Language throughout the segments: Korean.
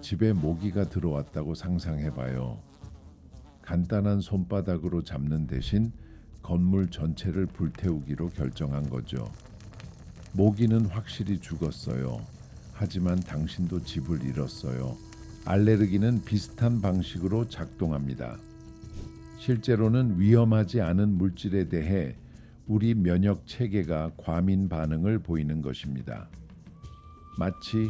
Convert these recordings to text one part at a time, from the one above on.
집에 모기가 들어왔다고 상상해봐요. 간단한 손바닥으로 잡는 대신 건물 전체를 불태우기로 결정한 거죠. 모기는 확실히 죽었어요. 하지만 당신도 집을 잃었어요. 알레르기는 비슷한 방식으로 작동합니다. 실제로는 위험하지 않은 물질에 대해 우리 면역 체계가 과민 반응을 보이는 것입니다. 마치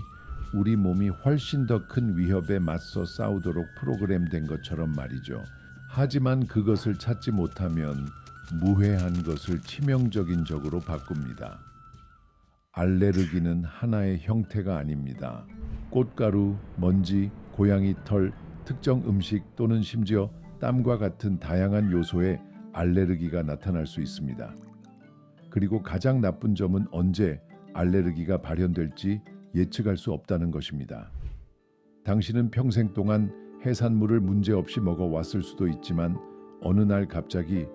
우리 몸이 훨씬 더 큰 위협에 맞서 싸우도록 프로그램된 것처럼 말이죠. 하지만 그것을 찾지 못하면 무해한 것을 치명적인 적으로 바꿉니다. 알레르기는 하나의 형태가 아닙니다. 꽃가루, 먼지, 고양이 털, 특정 음식 또는 심지어 땀과 같은 다양한 요소에 알레르기가 나타날 수 있습니다. 그리고 가장 나쁜 점은 언제 알레르기가 발현될지 예측할 수 없다는 것입니다. 당신은 평생 동안 해산물을 문제없이 먹어왔을 수도 있지만 어느 날 갑자기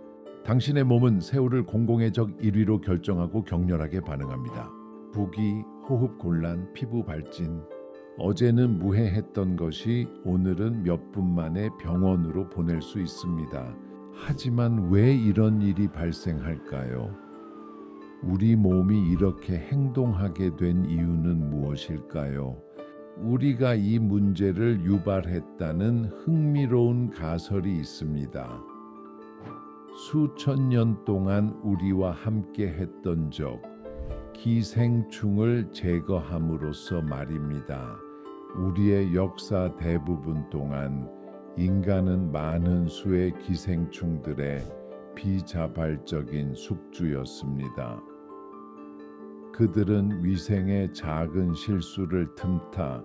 당신의 몸은 새우를 공공의 적 1위로 결정하고 격렬하게 반응합니다. 부기, 호흡 곤란, 피부 발진. 어제는 무해했던 것이 오늘은 몇 분 만에 병원으로 보낼 수 있습니다. 하지만 왜 이런 일이 발생할까요? 우리 몸이 이렇게 행동하게 된 이유는 무엇일까요? 우리가 이 문제를 유발했다는 흥미로운 가설이 있습니다. 수천 년 동안 우리와 함께 했던 적, 기생충을 제거함으로써 말입니다. 우리의 역사 대부분 동안 인간은 많은 수의 기생충들의 비자발적인 숙주였습니다. 그들은 위생의 작은 실수를 틈타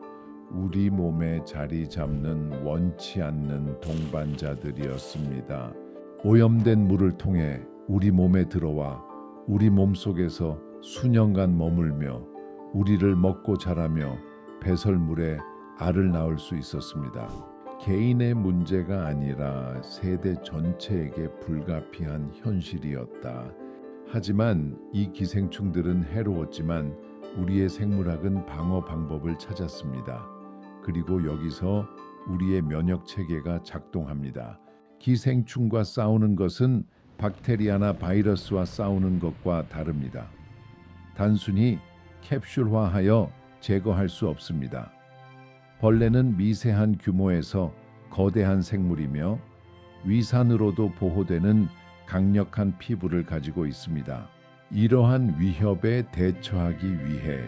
우리 몸에 자리 잡는 원치 않는 동반자들이었습니다. 오염된 물을 통해 우리 몸에 들어와 우리 몸속에서 수년간 머물며 우리를 먹고 자라며 배설물에 알을 낳을 수 있었습니다. 개인의 문제가 아니라 세대 전체에게 불가피한 현실이었다. 하지만 이 기생충들은 해로웠지만 우리의 생물학은 방어 방법을 찾았습니다. 그리고 여기서 우리의 면역 체계가 작동합니다. 기생충과 싸우는 것은 박테리아나 바이러스와 싸우는 것과 다릅니다. 단순히 캡슐화하여 제거할 수 없습니다. 벌레는 미세한 규모에서 거대한 생물이며 위산으로도 보호되는 강력한 피부를 가지고 있습니다. 이러한 위협에 대처하기 위해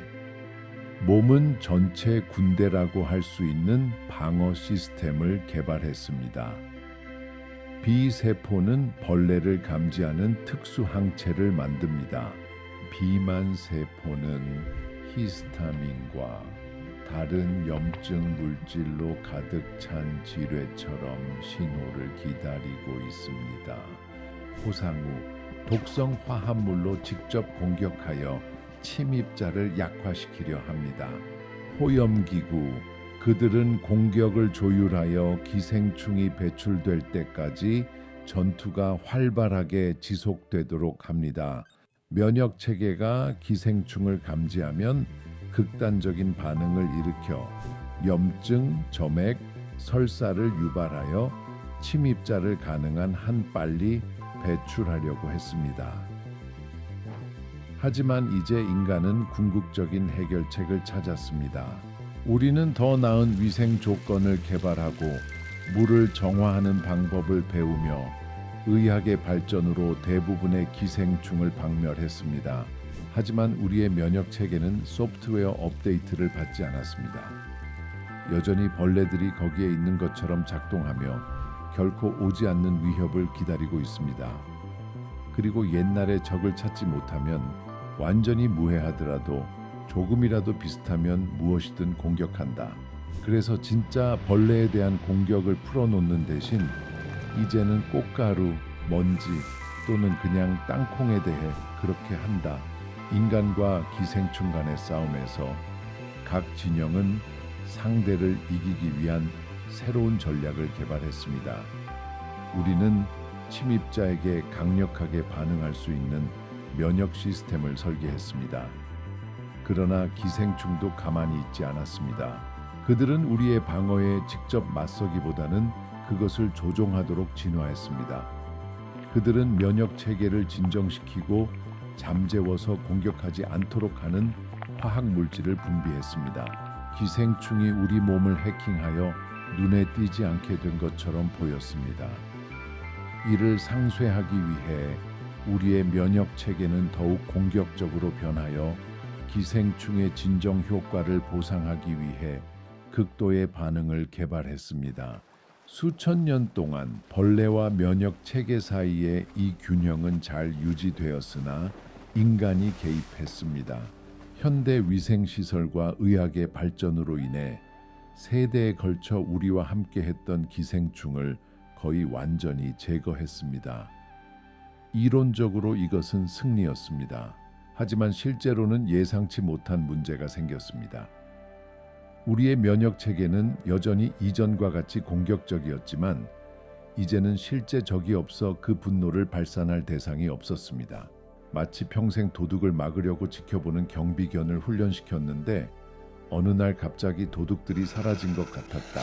몸은 전체 군대라고 할 수 있는 방어 시스템을 개발했습니다. B세포는 벌레를 감지하는 특수 항체를 만듭니다. 비만 세포는 히스타민과 다른 염증 물질로 가득 찬 지뢰처럼 신호를 기다리고 있습니다. 포상 후 독성 화합물로 직접 공격하여 침입자를 약화시키려 합니다. 호염기구, 그들은 공격을 조율하여 기생충이 배출될 때까지 전투가 활발하게 지속되도록 합니다. 면역 체계가 기생충을 감지하면 극단적인 반응을 일으켜 염증, 점액, 설사를 유발하여 침입자를 가능한 한 빨리 배출하려고 했습니다. 하지만 이제 인간은 궁극적인 해결책을 찾았습니다. 우리는 더 나은 위생 조건을 개발하고 물을 정화하는 방법을 배우며 의학의 발전으로 대부분의 기생충을 박멸했습니다. 하지만 우리의 면역 체계는 소프트웨어 업데이트를 받지 않았습니다. 여전히 벌레들이 거기에 있는 것처럼 작동하며 결코 오지 않는 위협을 기다리고 있습니다. 그리고 옛날의 적을 찾지 못하면 완전히 무해하더라도 조금이라도 비슷하면 무엇이든 공격한다. 그래서 진짜 벌레에 대한 공격을 풀어놓는 대신 이제는 꽃가루, 먼지 또는 그냥 땅콩에 대해 그렇게 한다. 인간과 기생충 간의 싸움에서 각 진영은 상대를 이기기 위한 새로운 전략을 개발했습니다. 우리는 침입자에게 강력하게 반응할 수 있는 면역 시스템을 설계했습니다. 그러나 기생충도 가만히 있지 않았습니다. 그들은 우리의 방어에 직접 맞서기보다는 그것을 조종하도록 진화했습니다. 그들은 면역 체계를 진정시키고 잠재워서 공격하지 않도록 하는 화학 물질을 분비했습니다. 기생충이 우리 몸을 해킹하여 눈에 띄지 않게 된 것처럼 보였습니다. 이를 상쇄하기 위해 우리의 면역 체계는 더욱 공격적으로 변하여 기생충의 진정 효과를 보상하기 위해 극도의 반응을 개발했습니다. 수천 년 동안 벌레와 면역 체계 사이의 이 균형은 잘 유지되었으나 인간이 개입했습니다. 현대 위생 시설과 의학의 발전으로 인해 세대에 걸쳐 우리와 함께했던 기생충을 거의 완전히 제거했습니다. 이론적으로 이것은 승리였습니다. 하지만 실제로는 예상치 못한 문제가 생겼습니다. 우리의 면역 체계는 여전히 이전과 같이 공격적이었지만 이제는 실제 적이 없어 그 분노를 발산할 대상이 없었습니다. 마치 평생 도둑을 막으려고 지켜보는 경비견을 훈련시켰는데 어느 날 갑자기 도둑들이 사라진 것 같았다.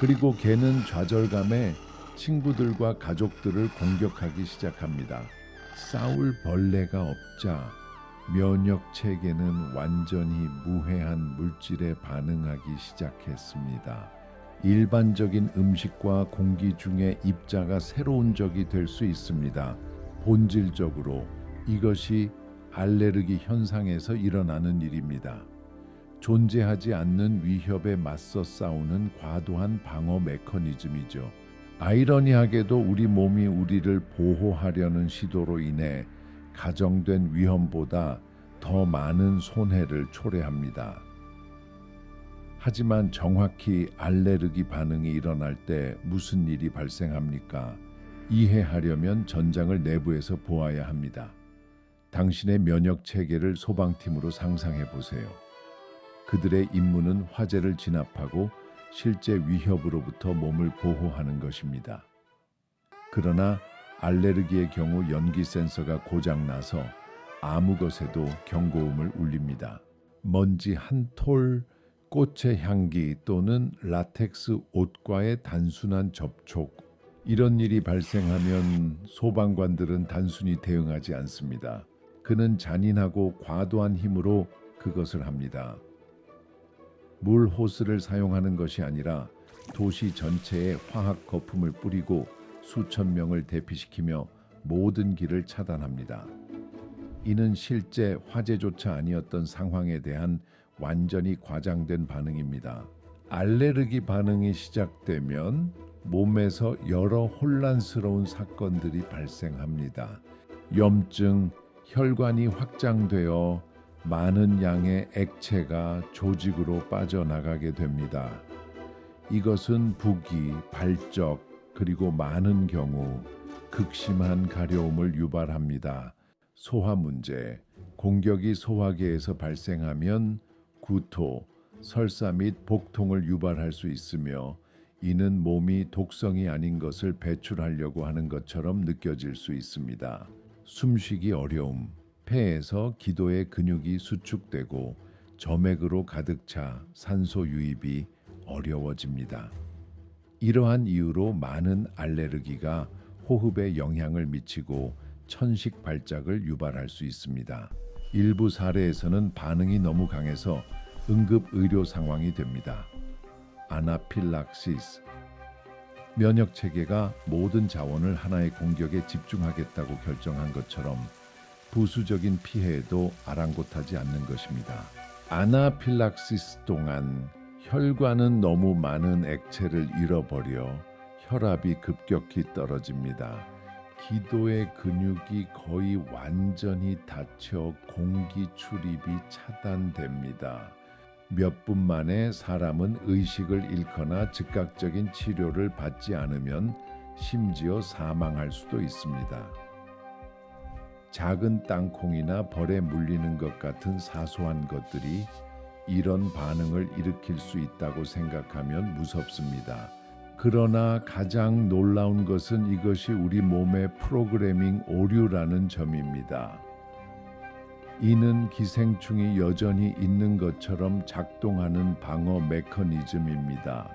그리고 개는 좌절감에 친구들과 가족들을 공격하기 시작합니다. 싸울 벌레가 없자 면역 체계는 완전히 무해한 물질에 반응하기 시작했습니다. 일반적인 음식과 공기 중에 입자가 새로운 적이 될 수 있습니다. 본질적으로 이것이 알레르기 현상에서 일어나는 일입니다. 존재하지 않는 위협에 맞서 싸우는 과도한 방어 메커니즘이죠. 아이러니하게도 우리 몸이 우리를 보호하려는 시도로 인해 가정된 위험보다 더 많은 손해를 초래합니다. 하지만 정확히 알레르기 반응이 일어날 때 무슨 일이 발생합니까? 이해하려면 전장을 내부에서 보아야 합니다. 당신의 면역 체계를 소방팀으로 상상해 보세요. 그들의 임무는 화재를 진압하고 실제 위협으로부터 몸을 보호하는 것입니다. 그러나 알레르기의 경우 연기 센서가 고장나서 아무 것에도 경고음을 울립니다. 먼지 한 톨, 꽃의 향기 또는 라텍스 옷과의 단순한 접촉, 이런 일이 발생하면 소방관들은 단순히 대응하지 않습니다. 그는 잔인하고 과도한 힘으로 그것을 합니다. 물 호스를 사용하는 것이 아니라 도시 전체에 화학 거품을 뿌리고 수천 명을 대피시키며 모든 길을 차단합니다. 이는 실제 화재조차 아니었던 상황에 대한 완전히 과장된 반응입니다. 알레르기 반응이 시작되면 몸에서 여러 혼란스러운 사건들이 발생합니다. 염증, 혈관이 확장되어 많은 양의 액체가 조직으로 빠져나가게 됩니다. 이것은 부기, 발적, 그리고 많은 경우 극심한 가려움을 유발합니다. 소화 문제, 공격이 소화계에서 발생하면 구토, 설사 및 복통을 유발할 수 있으며 이는 몸이 독성이 아닌 것을 배출하려고 하는 것처럼 느껴질 수 있습니다. 숨쉬기 어려움, 폐에서 기도의 근육이 수축되고 점액으로 가득 차 산소 유입이 어려워집니다. 이러한 이유로 많은 알레르기가 호흡에 영향을 미치고 천식 발작을 유발할 수 있습니다. 일부 사례에서는 반응이 너무 강해서 응급 의료 상황이 됩니다. 아나필락시스, 면역 체계가 모든 자원을 하나의 공격에 집중하겠다고 결정한 것처럼 부수적인 피해에도 아랑곳하지 않는 것입니다. 아나필락시스 동안 혈관은 너무 많은 액체를 잃어버려 혈압이 급격히 떨어집니다. 기도의 근육이 거의 완전히 닫혀 공기 출입이 차단됩니다. 몇 분 만에 사람은 의식을 잃거나 즉각적인 치료를 받지 않으면 심지어 사망할 수도 있습니다. 작은 땅콩이나 벌에 물리는 것 같은 사소한 것들이 이런 반응을 일으킬 수 있다고 생각하면 무섭습니다. 그러나 가장 놀라운 것은 이것이 우리 몸의 프로그래밍 오류라는 점입니다. 이는 기생충이 여전히 있는 것처럼 작동하는 방어 메커니즘입니다.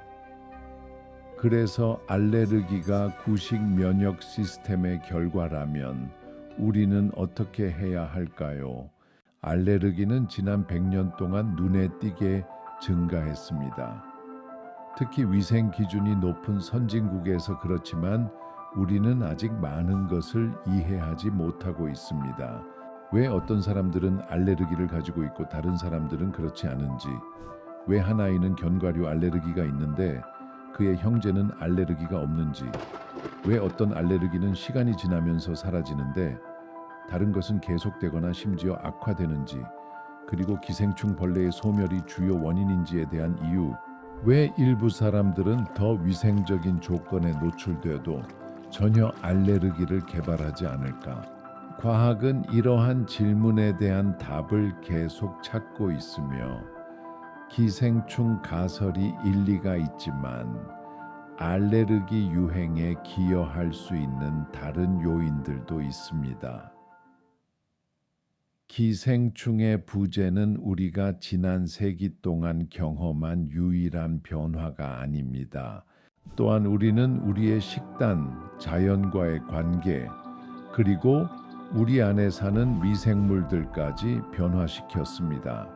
그래서 알레르기가 구식 면역 시스템의 결과라면 우리는 어떻게 해야 할까요? 알레르기는 지난 100년 동안 눈에 띄게 증가했습니다. 특히 위생 기준이 높은 선진국에서 그렇지만 우리는 아직 많은 것을 이해하지 못하고 있습니다. 왜 어떤 사람들은 알레르기를 가지고 있고 다른 사람들은 그렇지 않은지, 왜 한 아이는 견과류 알레르기가 있는데 그의 형제는 알레르기가 없는지, 왜 어떤 알레르기는 시간이 지나면서 사라지는데 다른 것은 계속되거나 심지어 악화되는지, 그리고 기생충 벌레의 소멸이 주요 원인인지에 대한 이유, 왜 일부 사람들은 더 위생적인 조건에 노출돼도 전혀 알레르기를 개발하지 않을까? 과학은 이러한 질문에 대한 답을 계속 찾고 있으며 기생충 가설이 일리가 있지만 알레르기 유행에 기여할 수 있는 다른 요인들도 있습니다. 기생충의 부재는 우리가 지난 세기 동안 경험한 유일한 변화가 아닙니다. 또한 우리는 우리의 식단, 자연과의 관계, 그리고 우리 안에 사는 미생물들까지 변화시켰습니다.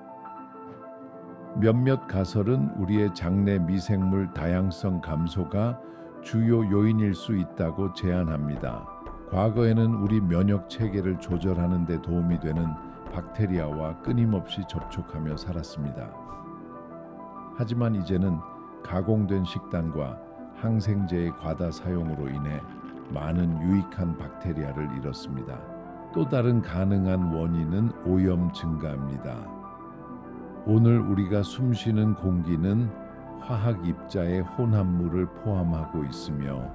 몇몇 가설은 우리의 장내 미생물 다양성 감소가 주요 요인일 수 있다고 제안합니다. 과거에는 우리 면역 체계를 조절하는 데 도움이 되는 박테리아와 끊임없이 접촉하며 살았습니다. 하지만 이제는 가공된 식단과 항생제의 과다 사용으로 인해 많은 유익한 박테리아를 잃었습니다. 또 다른 가능한 원인은 오염 증가입니다. 오늘 우리가 숨쉬는 공기는 화학 입자의 혼합물을 포함하고 있으며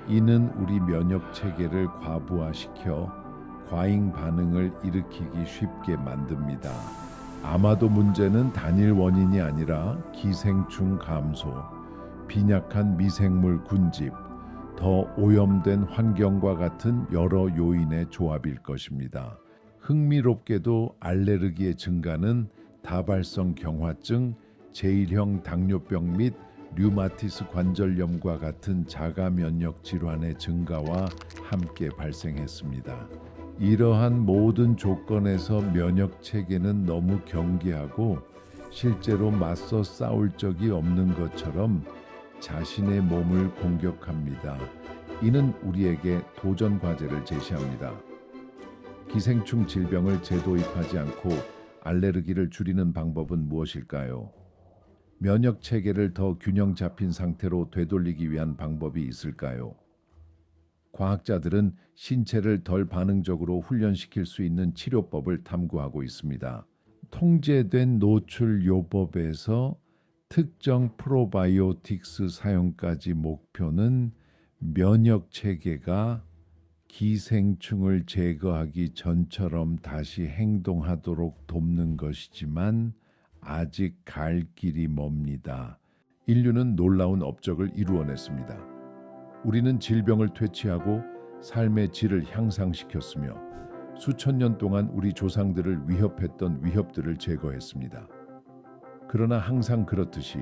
이는 우리 면역 체계를 과부하시켜 과잉 반응을 일으키기 쉽게 만듭니다. 아마도 문제는 단일 원인이 아니라 기생충 감소, 빈약한 미생물 군집, 더 오염된 환경과 같은 여러 요인의 조합일 것입니다. 흥미롭게도 알레르기의 증가는 다발성 경화증, 제1형 당뇨병 및 류마티스 관절염과 같은 자가 면역 질환의 증가와 함께 발생했습니다. 이러한 모든 조건에서 면역 체계는 너무 경계하고 실제로 맞서 싸울 적이 없는 것처럼 자신의 몸을 공격합니다. 이는 우리에게 도전 과제를 제시합니다. 기생충 질병을 재도입하지 않고 알레르기를 줄이는 방법은 무엇일까요? 면역 체계를 더 균형 잡힌 상태로 되돌리기 위한 방법이 있을까요? 과학자들은 신체를 덜 반응적으로 훈련시킬 수 있는 치료법을 탐구하고 있습니다. 통제된 노출 요법에서 특정 프로바이오틱스 사용까지 목표는 면역 체계가 기생충을 제거하기 전처럼 다시 행동하도록 돕는 것이지만 아직 갈 길이 멉니다. 인류는 놀라운 업적을 이루어냈습니다. 우리는 질병을 퇴치하고 삶의 질을 향상시켰으며 수천 년 동안 우리 조상들을 위협했던 위협들을 제거했습니다. 그러나 항상 그렇듯이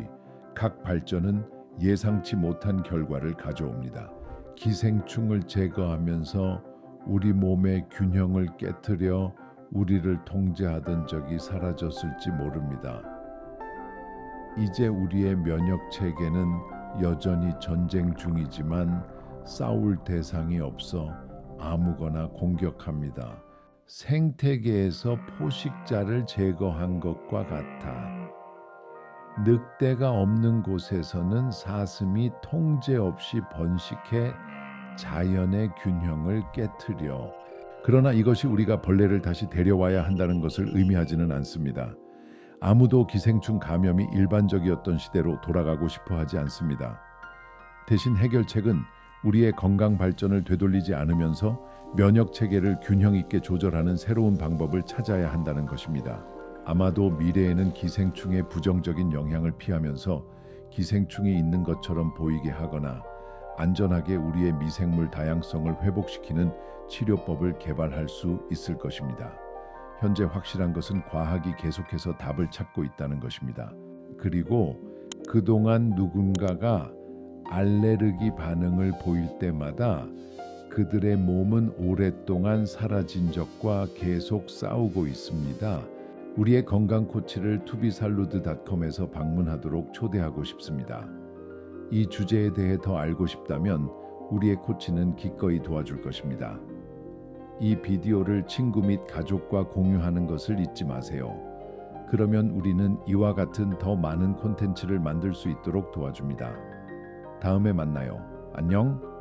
각 발전은 예상치 못한 결과를 가져옵니다. 기생충을 제거하면서 우리 몸의 균형을 깨트려 우리를 통제하던 적이 사라졌을지 모릅니다. 이제 우리의 면역 체계는 여전히 전쟁 중이지만 싸울 대상이 없어 아무거나 공격합니다. 생태계에서 포식자를 제거한 것과 같아 늑대가 없는 곳에서는 사슴이 통제 없이 번식해 자연의 균형을 깨트려. 그러나 이것이 우리가 벌레를 다시 데려와야 한다는 것을 의미하지는 않습니다. 아무도 기생충 감염이 일반적이었던 시대로 돌아가고 싶어 하지 않습니다. 대신 해결책은 우리의 건강 발전을 되돌리지 않으면서 면역 체계를 균형 있게 조절하는 새로운 방법을 찾아야 한다는 것입니다. 아마도 미래에는 기생충의 부정적인 영향을 피하면서 기생충이 있는 것처럼 보이게 하거나 안전하게 우리의 미생물 다양성을 회복시키는 치료법을 개발할 수 있을 것입니다. 현재 확실한 것은 과학이 계속해서 답을 찾고 있다는 것입니다. 그리고 그동안 누군가가 알레르기 반응을 보일 때마다 그들의 몸은 오랫동안 사라진 적과 계속 싸우고 있습니다. 우리의 건강 코치를 투비살루드닷컴에서 방문하도록 초대하고 싶습니다. 이 주제에 대해 더 알고 싶다면 우리의 코치는 기꺼이 도와줄 것입니다. 이 비디오를 친구 및 가족과 공유하는 것을 잊지 마세요. 그러면 우리는 이와 같은 더 많은 콘텐츠를 만들 수 있도록 도와줍니다. 다음에 만나요. 안녕.